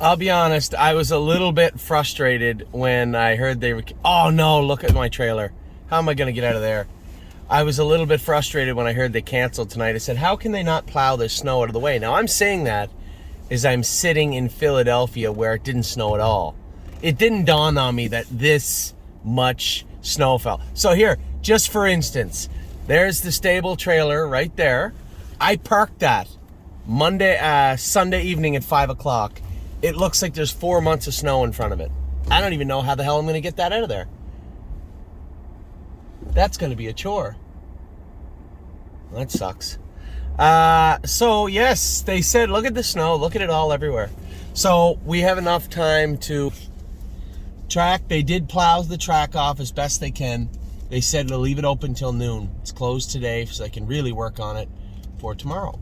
I'll be honest, I was a little bit frustrated when I heard they were... Oh no, look at my trailer. How am I going to get out of there? I was a little bit frustrated when I heard they canceled tonight. I said, how can they not plow this snow out of the way? Now, I'm saying that as I'm sitting in Philadelphia where it didn't snow at all. It didn't dawn on me that this much snow fell. So here, just for instance, there's the stable trailer right there. I parked that Sunday evening at 5 o'clock. It looks like there's 4 months of snow in front of it. I don't even know how the hell I'm going to get that out of there. That's going to be a chore. That sucks. So yes, they said, look at the snow, look at it all everywhere. So we have enough time to track. They did plow the track off as best they can. They said they'll leave it open till noon. It's closed today so I can really work on it for tomorrow.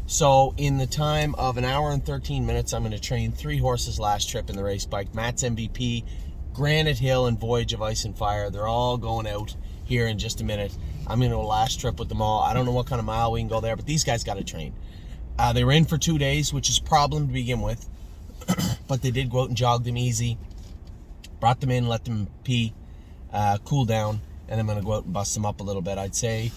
So in the time of an hour and 13 minutes, I'm going to train 3 horses last trip in the race bike. Matt's MVP, Granite Hill, and Voyage of Ice and Fire. They're all going out here in just a minute. I'm going to go last trip with them all. I don't know what kind of mile we can go there, but these guys got to train. They were in for 2 days, which is a problem to begin with. But they did go out and jog them easy. Brought them in, let them pee, cool down, and I'm going to go out and bust them up a little bit. I'd say,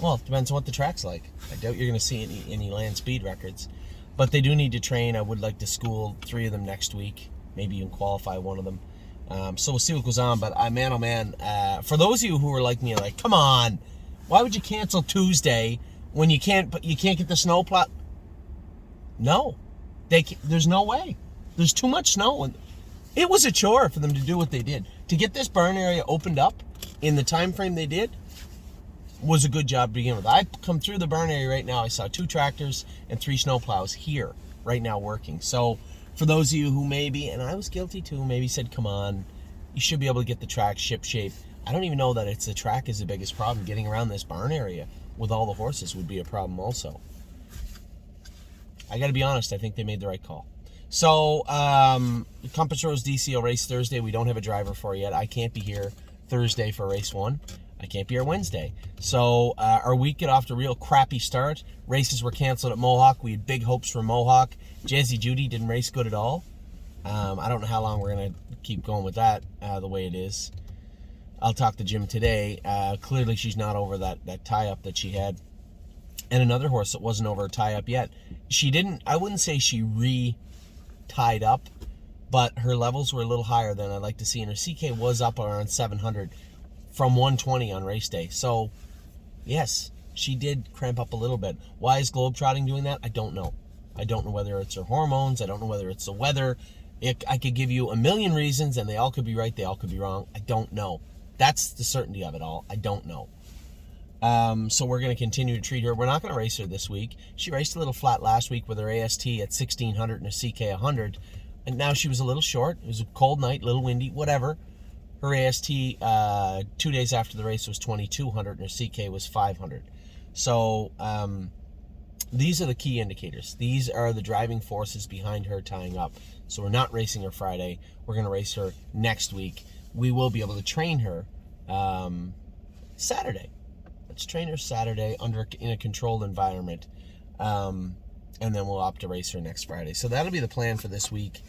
well, it depends on what the track's like. I doubt you're going to see any land speed records. But they do need to train. I would like to school 3 of them next week, maybe even qualify 1 of them. So we'll see what goes on. But man, oh man, for those of you who are like me, like, come on, why would you cancel Tuesday when you can't get the snow plow? No, there's no way. There's too much snow. And it was a chore for them to do what they did. To get this burn area opened up in the time frame they did was a good job to begin with. I come through the burn area right now. I saw 2 tractors and 3 snow plows here right now working. So for those of you who maybe, and I was guilty too, maybe said, come on, you should be able to get the track ship shape. I don't even know that it's the track is the biggest problem. Getting around this barn area with all the horses would be a problem also. I got to be honest, I think they made the right call. So, Compass Rose DCO race Thursday. We don't have a driver for yet. I can't be here Thursday for race 1. I can't be here Wednesday. So, our week got off to a real crappy start. Races were canceled at Mohawk. We had big hopes for Mohawk. Jazzy Judy didn't race good at all. I don't know how long we're going to keep going with that the way it is. I'll talk to Jim today. Clearly, she's not over that tie-up that she had. And another horse that wasn't over a tie-up yet. She didn't, I wouldn't say she tied up, but her levels were a little higher than I'd like to see, and her CK was up around 700 from 120 on race day. So yes, she did cramp up a little bit. Why is Globetrotting doing that? I don't know. I don't know whether it's her hormones. I don't know whether it's the weather. I could give you a million reasons, and they all could be right, they all could be wrong. I don't know. That's the certainty of it all. I don't know. So we're going to continue to treat her. We're not going to race her this week. She raced a little flat last week with her AST at 1600 and a CK 100. And now she was a little short. It was a cold night, a little windy, whatever. Her AST 2 days after the race was 2200 and her CK was 500. So these are the key indicators. These are the driving forces behind her tying up. So we're not racing her Friday. We're going to race her next week. We will be able to train her Saturday. Let's train her Saturday in a controlled environment, and then we'll opt to race her next Friday. So that'll be the plan for this week.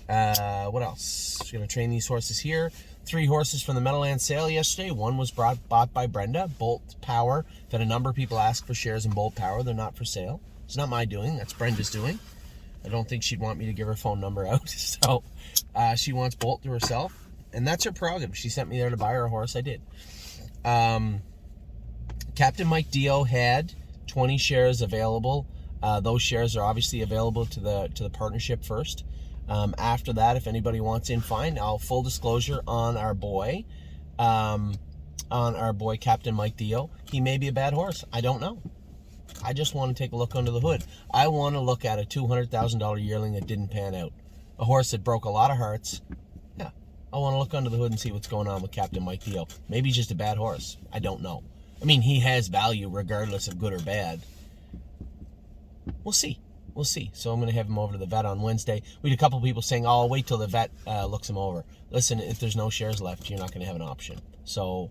What else? We're going to train these horses here. 3 horses from the Meadowlands sale yesterday. 1 was bought by Brenda, Bolt Power. Had a number of people ask for shares in Bolt Power. They're not for sale. It's not my doing. That's Brenda's doing. I don't think she'd want me to give her phone number out. So she wants Bolt to herself, and that's her prerogative. She sent me there to buy her a horse. I did. Captain Mike Dio had 20 shares available. Those shares are obviously available to the partnership first. After that, if anybody wants in, fine. I'll full disclosure on our boy Captain Mike Dio. He may be a bad horse. I don't know. I just want to take a look under the hood. I want to look at a $200,000 yearling that didn't pan out. A horse that broke a lot of hearts. Yeah, I want to look under the hood and see what's going on with Captain Mike Dio. Maybe he's just a bad horse. I don't know. I mean, he has value regardless of good or bad. We'll see. We'll see. So I'm going to have him over to the vet on Wednesday. We had a couple people saying, oh, I'll wait till the vet looks him over. Listen, if there's no shares left, you're not going to have an option. So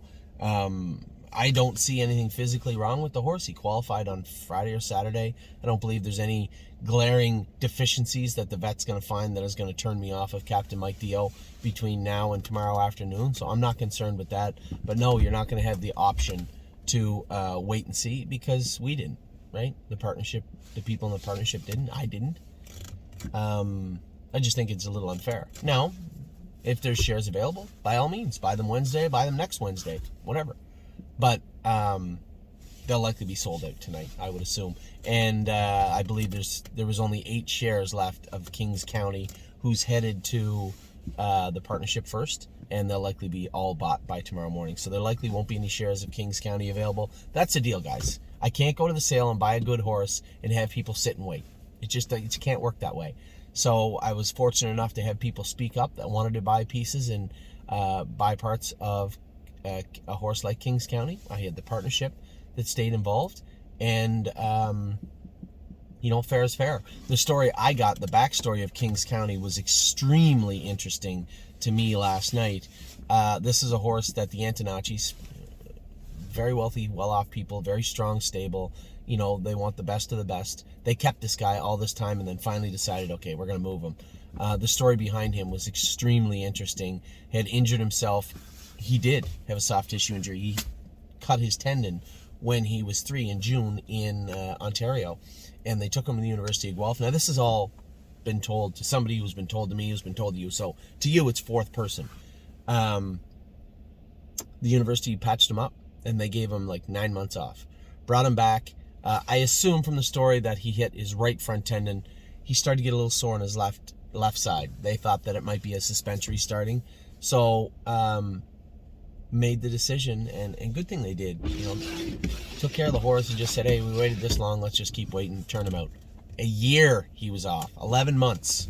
I don't see anything physically wrong with the horse. He qualified on Friday or Saturday. I don't believe there's any glaring deficiencies that the vet's going to find that is going to turn me off of Captain Mike Dio between now and tomorrow afternoon. So I'm not concerned with that. But no, you're not going to have the option to wait and see, because we didn't, right? The partnership, the people in the partnership didn't. I didn't. I just think it's a little unfair. Now, if there's shares available, by all means, buy them Wednesday, buy them next Wednesday, whatever. But they'll likely be sold out tonight, I would assume. And I believe there was only 8 shares left of Kings County, who's headed to the partnership first, and they'll likely be all bought by tomorrow morning. So there likely won't be any shares of Kings County available. That's the deal, guys. I can't go to the sale and buy a good horse and have people sit and wait. It can't work that way. So I was fortunate enough to have people speak up that wanted to buy pieces and buy parts of a horse like Kings County. I had the partnership that stayed involved, and fair is fair. The story I got, the backstory of Kings County, was extremely interesting to me last night. This is a horse that the Antonacci's, very wealthy, well-off people, very strong stable. They want the best of the best. They kept this guy all this time and then finally decided, okay, we're going to move him. The story behind him was extremely interesting. He had injured himself. He did have a soft tissue injury. He cut his tendon when he was 3 in June in Ontario, and they took him to the University of Guelph. Now, this has all been told to somebody who's been told to me, who's been told to you. So to you, it's fourth person. The university patched him up, and they gave him like 9 months off. Brought him back. I assume from the story that he hit his right front tendon. He started to get a little sore on his left side. They thought that it might be a suspensory starting. So made the decision, and good thing they did. Took care of the horse and just said, hey, we waited this long, let's just keep waiting, turn him out. A year he was off, 11 months.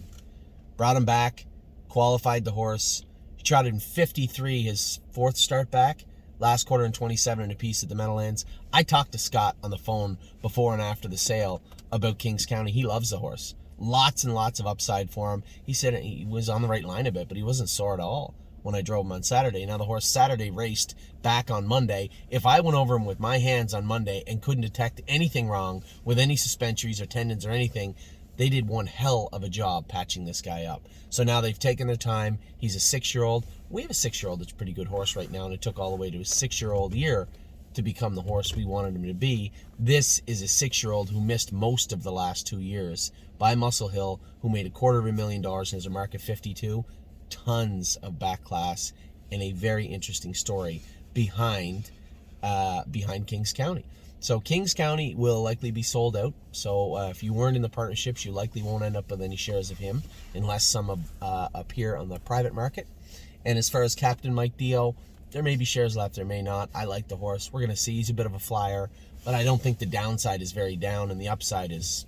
Brought him back, qualified the horse. He trotted in 53, his 4th start back. Last quarter in 27 and a piece at the Meadowlands. I talked to Scott on the phone before and after the sale about Kings County. He loves the horse. Lots and lots of upside for him. He said he was on the right line a bit, but he wasn't sore at all when I drove him on Saturday. Now the horse Saturday raced back on Monday. If I went over him with my hands on Monday and couldn't detect anything wrong with any suspensories or tendons or anything, they did one hell of a job patching this guy up. So now they've taken their time. He's a 6-year-old. We have a 6-year-old that's a pretty good horse right now, and it took all the way to his 6-year-old year to become the horse we wanted him to be. This is a 6-year-old who missed most of the last 2 years by Muscle Hill, who made $250,000 in his mark of 52. Tons of back class and a very interesting story behind Kings County. So Kings County will likely be sold out. So if you weren't in the partnerships, you likely won't end up with any shares of him unless some appear on the private market. And as far as Captain Mike Dio, there may be shares left, there may not. I like the horse. We're going to see. He's a bit of a flyer, but I don't think the downside is very down, and the upside is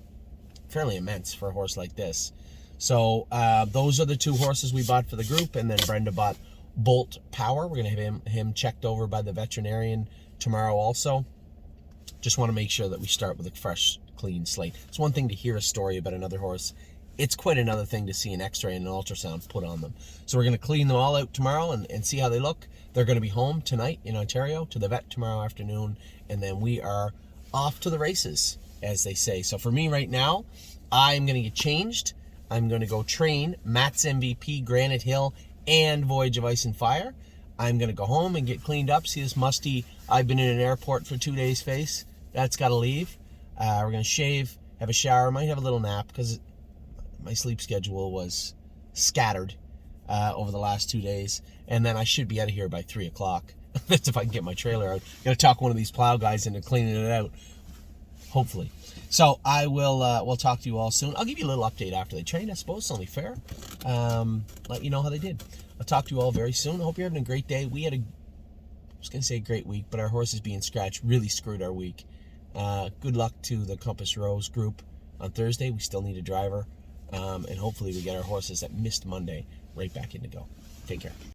fairly immense for a horse like this. So those are the 2 horses we bought for the group, and then Brenda bought Bolt Power. We're going to have him checked over by the veterinarian tomorrow also. Just want to make sure that we start with a fresh, clean slate. It's one thing to hear a story about another horse. It's quite another thing to see an x-ray and an ultrasound put on them. So we're going to clean them all out tomorrow and see how they look. They're going to be home tonight in Ontario to the vet tomorrow afternoon, and then we are off to the races, as they say. So for me right now, I'm going to get changed. I'm going to go train Matt's MVP, Granite Hill, and Voyage of Ice and Fire. I'm going to go home and get cleaned up. See this musty, I've been in an airport for 2 days face? That's got to leave. We're going to shave, have a shower, might have a little nap because my sleep schedule was scattered over the last 2 days. And then I should be out of here by 3 o'clock. That's if I can get my trailer out. I'm going to talk one of these plow guys into cleaning it out. Hopefully. So I will we'll talk to you all soon. I'll give you a little update after they train, I suppose. It's only fair. Let you know how they did. I'll talk to you all very soon. I hope you're having a great day. We had I was going to say a great week, but our horses being scratched really screwed our week. Good luck to the Compass Rose group on Thursday. We still need a driver. And hopefully we get our horses that missed Monday right back in to go. Take care.